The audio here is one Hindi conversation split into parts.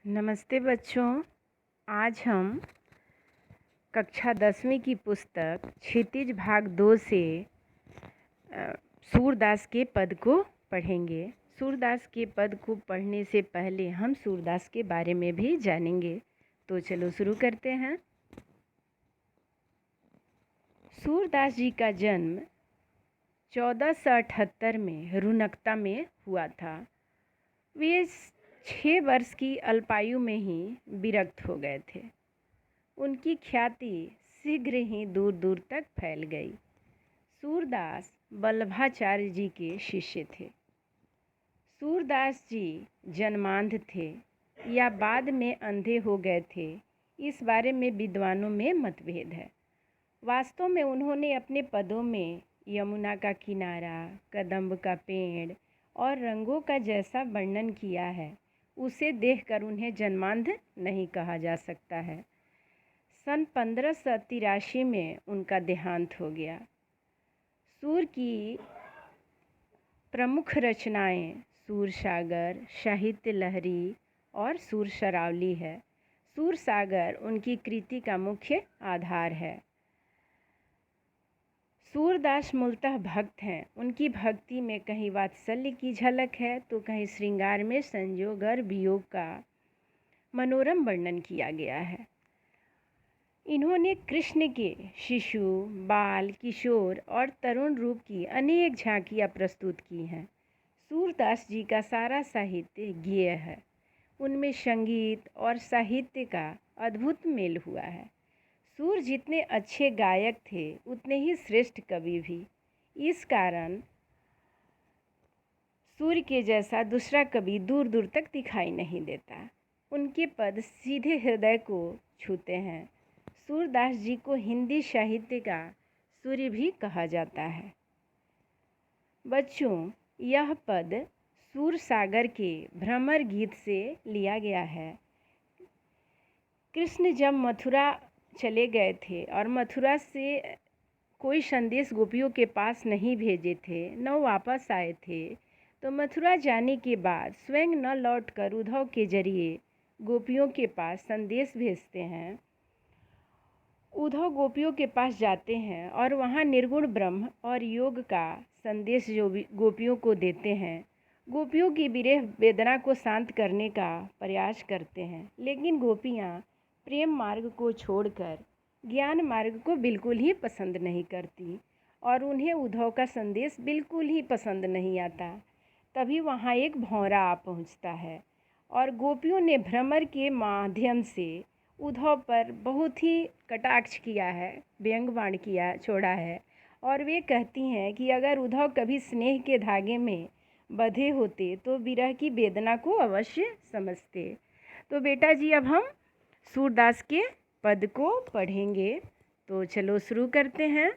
नमस्ते बच्चों। आज हम कक्षा 10वीं की पुस्तक क्षितिज भाग 2 से सूरदास के पद को पढ़ेंगे। सूरदास के पद को पढ़ने से पहले हम सूरदास के बारे में भी जानेंगे। तो चलो शुरू करते हैं। सूरदास जी का जन्म 1478 में रुनकता में हुआ था। वे 6 वर्ष की अल्पायु में ही विरक्त हो गए थे। उनकी ख्याति शीघ्र ही दूर दूर तक फैल गई। सूरदास वल्लभाचार्य जी के शिष्य थे। सूरदास जी जन्मांध थे या बाद में अंधे हो गए थे, इस बारे में विद्वानों में मतभेद है। वास्तव में उन्होंने अपने पदों में यमुना का किनारा, कदम्ब का पेड़ और रंगों का जैसा वर्णन किया है, उसे देखकर उन्हें जन्मांध नहीं कहा जा सकता है। सन 1583 में उनका देहांत हो गया। सूर की प्रमुख रचनाएं सूरसागर, साहित्य लहरी और सूरशरावली है। सूरसागर उनकी कृति का मुख्य आधार है। सूरदास मूलतः भक्त हैं। उनकी भक्ति में कहीं वात्सल्य की झलक है तो कहीं श्रृंगार में संयोग और वियोग का मनोरम वर्णन किया गया है। इन्होंने कृष्ण के शिशु, बाल, किशोर और तरुण रूप की अनेक झांकियाँ प्रस्तुत की हैं। सूरदास जी का सारा साहित्य गेय है। उनमें संगीत और साहित्य का अद्भुत मेल हुआ है। सूर जितने अच्छे गायक थे उतने ही श्रेष्ठ कवि भी। इस कारण सूर्य के जैसा दूसरा कवि दूर दूर तक दिखाई नहीं देता। उनके पद सीधे हृदय को छूते हैं। सूरदास जी को हिंदी साहित्य का सूर्य भी कहा जाता है। बच्चों, यह पद सूरसागर के भ्रमर गीत से लिया गया है। कृष्ण जब मथुरा चले गए थे और मथुरा से कोई संदेश गोपियों के पास नहीं भेजे थे, न वापस आए थे, तो मथुरा जाने के बाद स्वयं न लौटकर उद्धव के जरिए गोपियों के पास संदेश भेजते हैं। उद्धव गोपियों के पास जाते हैं और वहाँ निर्गुण ब्रह्म और योग का संदेश जो गोपियों को देते हैं। गोपियों की विरह वेदना को शांत करने का प्रयास करते हैं, लेकिन गोपियाँ प्रेम मार्ग को छोड़कर ज्ञान मार्ग को बिल्कुल ही पसंद नहीं करती और उन्हें उद्धव का संदेश बिल्कुल ही पसंद नहीं आता। तभी वहाँ एक भौरा आ पहुँचता है और गोपियों ने भ्रमर के माध्यम से उद्धव पर बहुत ही कटाक्ष किया है, व्यंग बाण किया छोड़ा है और वे कहती हैं कि अगर उद्धव कभी स्नेह के धागे में बंधे होते तो विरह की वेदना को अवश्य समझते। तो बेटा जी, अब हम सूरदास के पद को पढ़ेंगे। तो चलो शुरू करते हैं।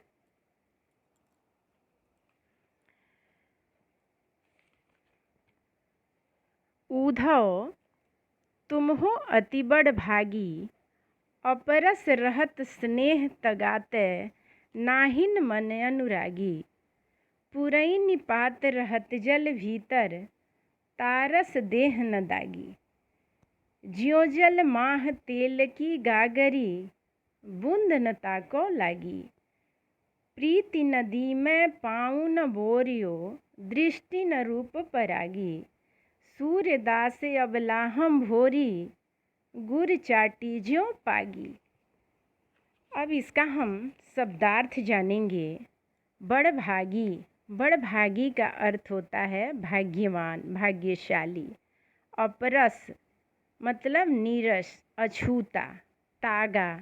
उद्धव तुम हो अति बड़ भागी, अपरस रहत स्नेह तगाते, नाहिन मन अनुरागी। पुरई निपात रहत जल भीतर, तारस देह न दागी। ज्यों जल माह तेल की गागरी, बूंद न ताको लागी। प्रीति नदी में पाऊँ न बोरियो, दृष्टि न रूप परागी। सूर्यदास अबलाहम भोरी, गुर चाटी ज्यों पागी। अब इसका हम शब्दार्थ जानेंगे। बड़ भागी का अर्थ होता है भाग्यवान, भाग्यशाली। अपरस मतलब नीरस, अछूता। तागा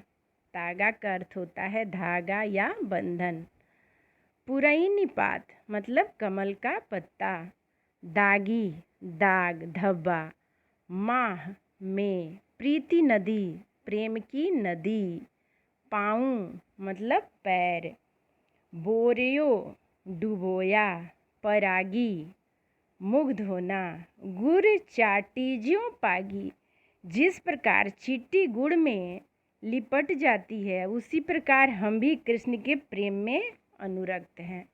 का अर्थ होता है धागा या बंधन। पुरई निपात मतलब कमल का पत्ता। दागी दाग, धब्बा। माह में, प्रीति नदी प्रेम की नदी। पाँव मतलब पैर। बोरियो डुबोया, परागी मुग्ध होना। गुड़ चाटी ज्यों पागी, जिस प्रकार चींटी गुड़ में लिपट जाती है उसी प्रकार हम भी कृष्ण के प्रेम में अनुरक्त हैं।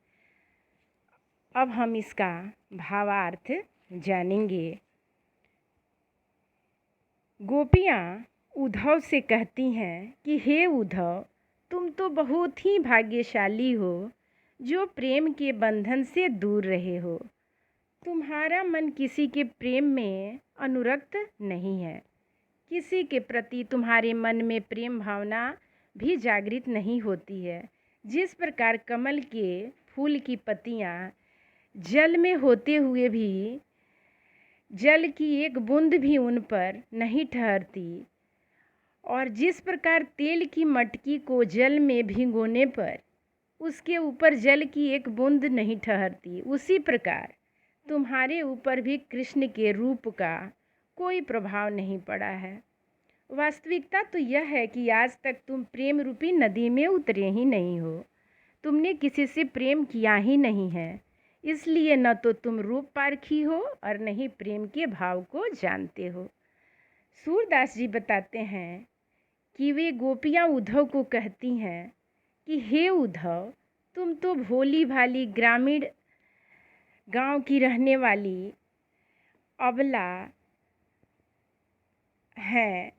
अब हम इसका भावार्थ जानेंगे। गोपियाँ उद्धव से कहती हैं कि हे उद्धव, तुम तो बहुत ही भाग्यशाली हो जो प्रेम के बंधन से दूर रहे हो। तुम्हारा मन किसी के प्रेम में अनुरक्त नहीं है। किसी के प्रति तुम्हारे मन में प्रेम भावना भी जागृत नहीं होती है। जिस प्रकार कमल के फूल की पत्तियाँ जल में होते हुए भी जल की एक बूंद भी उन पर नहीं ठहरती, और जिस प्रकार तेल की मटकी को जल में भिगोने पर उसके ऊपर जल की एक बूंद नहीं ठहरती, उसी प्रकार तुम्हारे ऊपर भी कृष्ण के रूप का कोई प्रभाव नहीं पड़ा है। वास्तविकता तो यह है कि आज तक तुम प्रेम रूपी नदी में उतरे ही नहीं हो। तुमने किसी से प्रेम किया ही नहीं है, इसलिए न तो तुम रूप पारखी हो और न ही प्रेम के भाव को जानते हो। सूरदास जी बताते हैं कि वे गोपियाँ उद्धव को कहती हैं कि हे उद्धव, तुम तो भोली भाली ग्रामीण गांव की रहने वाली अबला हैं,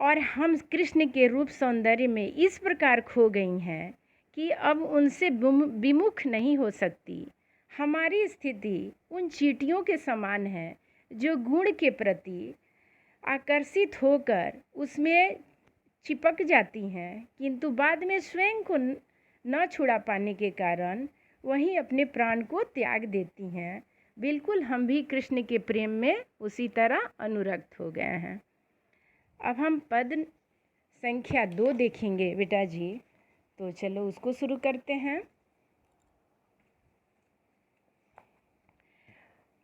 और हम कृष्ण के रूप सौंदर्य में इस प्रकार खो गई हैं कि अब उनसे विमुख नहीं हो सकती। हमारी स्थिति उन चींटियों के समान है जो गुण के प्रति आकर्षित होकर उसमें चिपक जाती हैं, किंतु बाद में स्वयं को न छुड़ा पाने के कारण वहीं अपने प्राण को त्याग देती हैं। बिल्कुल हम भी कृष्ण के प्रेम में उसी तरह अनुरक्त हो गए हैं। अब हम पद संख्या 2 देखेंगे बेटा जी, तो चलो उसको शुरू करते हैं।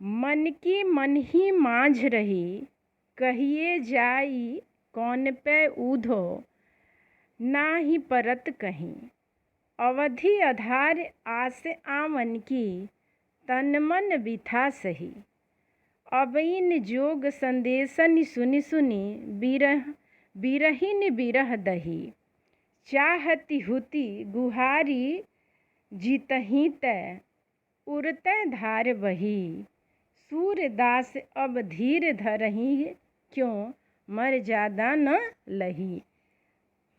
मन की मन ही मांझ रही, कहिए जाई कौन पे ऊधो, ना ही परत कहीं। अवधि आधार आस आमन की, तन मन बिथा सही। अब इन जोग संदेशन सुनि सुनि, बिरहिन बिरह दही। चाहती हुती गुहारी, जीतही तय उड़ते धार बही। सूरदास अब धीर धरही, क्यों मर्यादा न लही।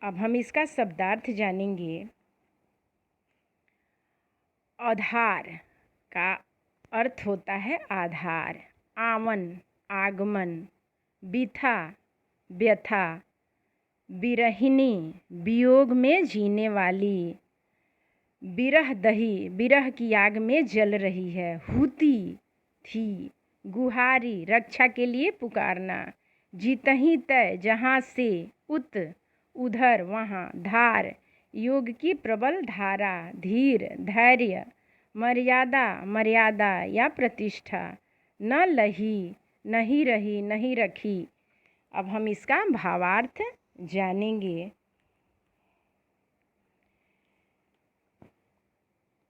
अब हम इसका शब्दार्थ जानेंगे। आधार का अर्थ होता है आधार, आमन आगमन, बिथा व्यथा, बिरहिनी वियोग में जीने वाली, बिरह दही बिरह की आग में जल रही है, हुती थी, गुहारी रक्षा के लिए पुकारना, जीतही तय जहाँ से, उत उधर वहाँ, धार योग की प्रबल धारा, धीर धैर्य, मर्यादा मर्यादा या प्रतिष्ठा, न लही नहीं रही नहीं रखी। अब हम इसका भावार्थ जानेंगे।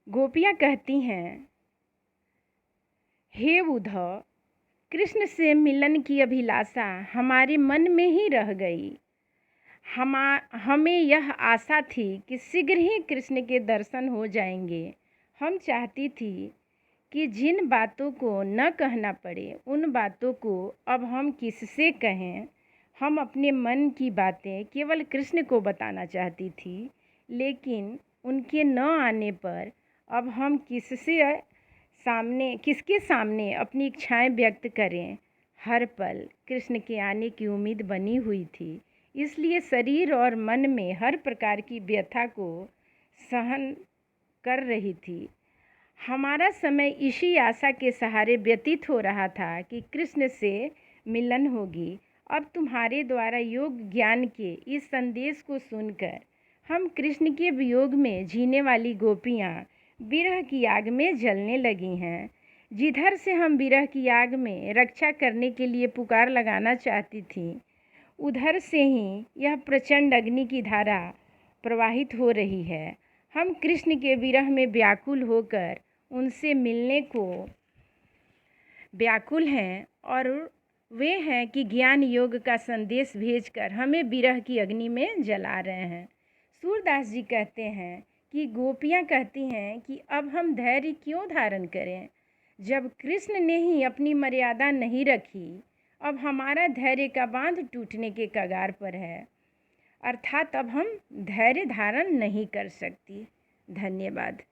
गोपियाँ कहती हैं, हे उद्धव, कृष्ण से मिलन की अभिलाषा हमारे मन में ही रह गई। हमें यह आशा थी कि शीघ्र ही कृष्ण के दर्शन हो जाएंगे। हम चाहती थी कि जिन बातों को न कहना पड़े उन बातों को अब हम किससे कहें। हम अपने मन की बातें केवल कृष्ण को बताना चाहती थी, लेकिन उनके न आने पर अब हम किसके सामने अपनी इच्छाएं व्यक्त करें। हर पल कृष्ण के आने की उम्मीद बनी हुई थी, इसलिए शरीर और मन में हर प्रकार की व्यथा को सहन कर रही थी। हमारा समय इसी आशा के सहारे व्यतीत हो रहा था कि कृष्ण से मिलन होगी। अब तुम्हारे द्वारा योग ज्ञान के इस संदेश को सुनकर हम कृष्ण के वियोग में जीने वाली गोपियाँ विरह की आग में जलने लगी हैं। जिधर से हम विरह की आग में रक्षा करने के लिए पुकार लगाना चाहती थी, उधर से ही यह प्रचंड अग्नि की धारा प्रवाहित हो रही है। हम कृष्ण के विरह में व्याकुल होकर उनसे मिलने को व्याकुल हैं, और वे हैं कि ज्ञान योग का संदेश भेजकर हमें विरह की अग्नि में जला रहे हैं। सूरदास जी कहते हैं कि गोपियाँ कहती हैं कि अब हम धैर्य क्यों धारण करें, जब कृष्ण ने ही अपनी मर्यादा नहीं रखी अब हमारा धैर्य का बांध टूटने के कगार पर है, अर्थात अब हम धैर्य धारण नहीं कर सकती। धन्यवाद।